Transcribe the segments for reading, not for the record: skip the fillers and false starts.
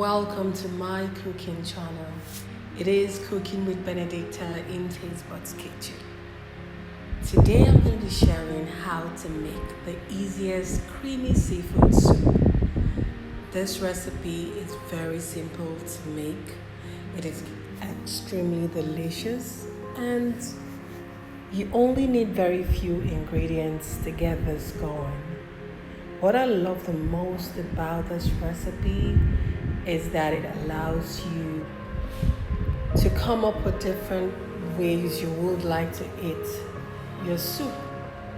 Welcome to my cooking channel. It is Cooking with Benedicta in Tastebudzng Kitchen. Today I'm going to be sharing how to make the easiest creamy seafood soup. This recipe is very simple to make. It is extremely delicious and you only need very few ingredients to get this going. What I love the most about this recipe is that it allows you to come up with different ways you would like to eat your soup.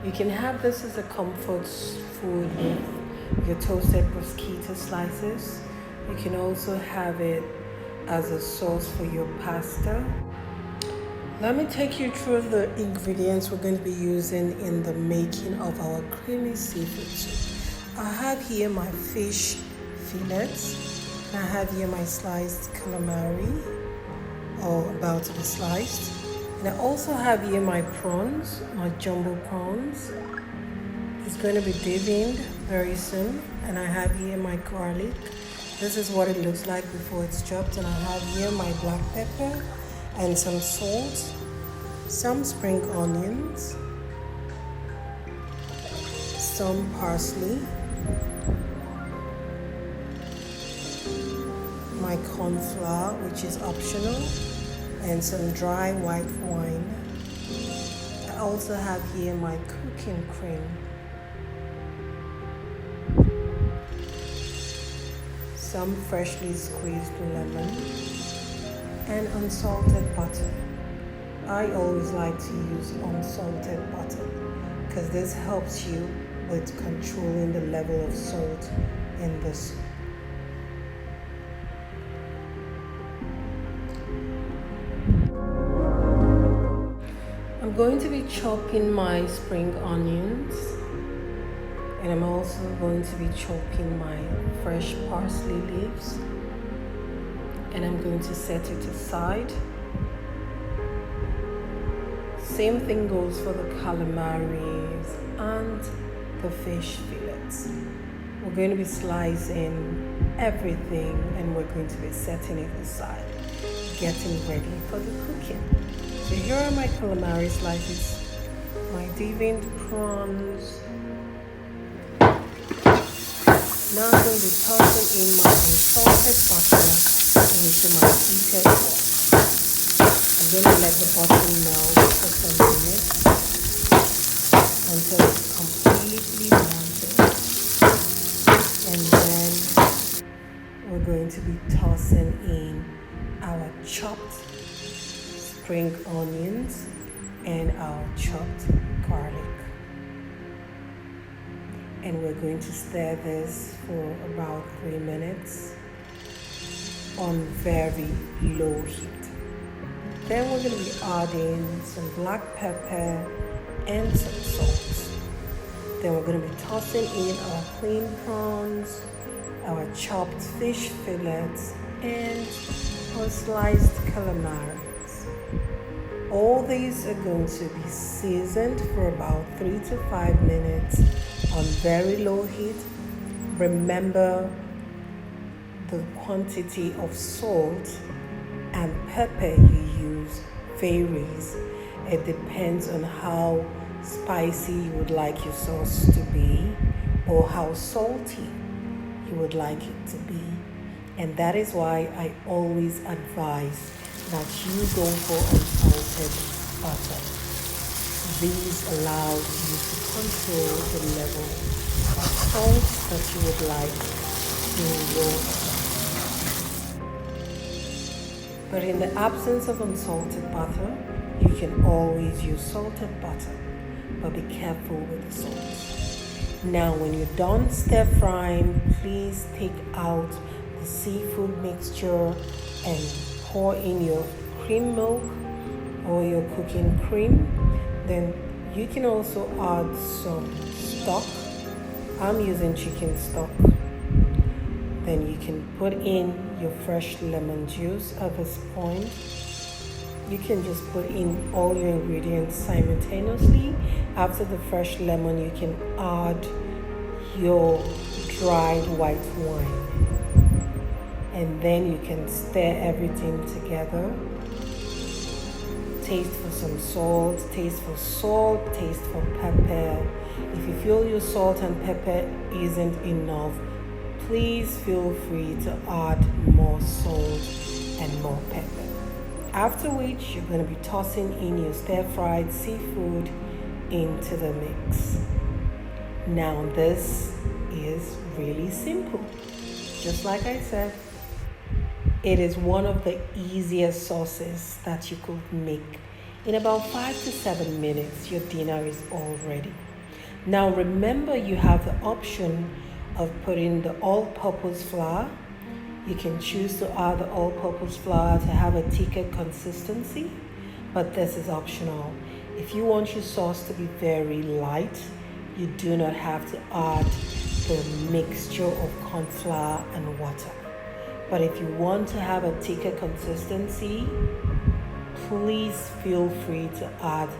You can have this as a comfort food with your toasted bruschetta slices. You can also have it as a sauce for your pasta. Let me take you through the ingredients we're going to be using in the making of our creamy seafood soup. I have here my fish fillets. I have here my sliced calamari, or about to be sliced. And I also have here my prawns, my jumbo prawns. It's going to be deveined very soon. And I have here my garlic. This is what it looks like before it's chopped. And I have here my black pepper and some salt, some spring onions, some parsley, my corn flour, which is optional, and some dry white wine. I also have here my cooking cream, some freshly squeezed lemon, and unsalted butter. I always like to use unsalted butter because this helps you with controlling the level of salt in the soup. I'm going to be chopping my spring onions, and I'm also going to be chopping my fresh parsley leaves, and I'm going to set it aside. Same thing goes for the calamaris and the fish fillets. We're going to be slicing everything and we're going to be setting it aside, getting ready for the cooking. So here are my calamari slices, my deveined prawns. Now I'm going to be tossing in my unsalted butter into my heated pot. I'm going to let the butter melt for some minutes until it's completely melted. And then we're going to be tossing in our chopped spring onions and our chopped garlic, and we're going to stir this for about 3 minutes on very low heat. Then we're going to be adding some black pepper and some salt. Then we're going to be tossing in our clean prawns, our chopped fish fillets, and our sliced calamari. All these are going to be seasoned for about 3 to 5 minutes on very low heat. Remember, the quantity of salt and pepper you use varies. It depends on how spicy you would like your sauce to be or how salty you would like it to be. And that is why I always advise that you go for unsalted butter. These allow you to control the level of salt that you would like in your soup. But in the absence of unsalted butter, you can always use salted butter, but be careful with the salt. Now when you're done stir frying, please take out the seafood mixture and pour in your cream milk or your cooking cream. Then you can also add some stock. I'm using chicken stock. Then you can put in your fresh lemon juice at this point. You can just put in all your ingredients simultaneously. After the fresh lemon, you can add your dried white wine. And then you can stir everything together. Taste for some salt, taste for pepper. If you feel your salt and pepper isn't enough, please feel free to add more salt and more pepper. After which, you're going to be tossing in your stir-fried seafood into the mix. Now this is really simple. Just like I said, it is one of the easiest sauces that you could make. In about 5 to 7 minutes, your dinner is all ready. Now remember, you have the option of putting the all-purpose flour. You can choose to add the all-purpose flour to have a thicker consistency, but this is optional. If you want your sauce to be very light, you do not have to add the mixture of corn flour and water. But if you want to have a thicker consistency, please feel free to add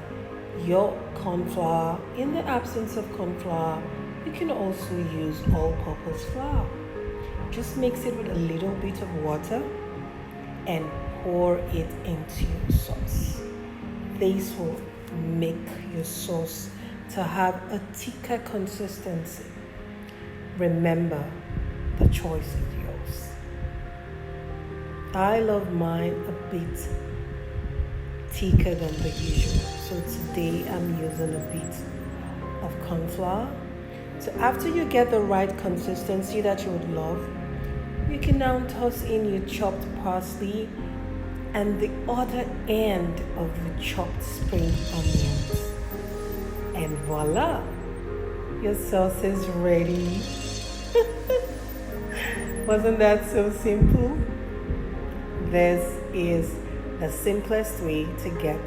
your corn flour. In the absence of corn flour, you can also use all-purpose flour. Just mix it with a little bit of water and pour it into your sauce. This will make your sauce to have a thicker consistency. Remember, the choice is yours. I love mine a bit thicker than the usual, so today I'm using a bit of corn flour. So after you get the right consistency that you would love, you can now toss in your chopped parsley and the other end of your chopped spring onions. And voila! Your sauce is ready. Wasn't that so simple? This is the simplest way to get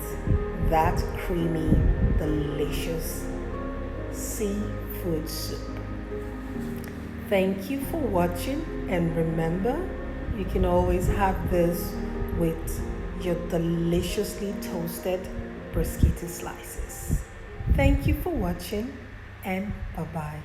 that creamy, delicious seafood soup. Thank you for watching, and remember, you can always have this with your deliciously toasted bruschetta slices. Thank you for watching, and bye-bye.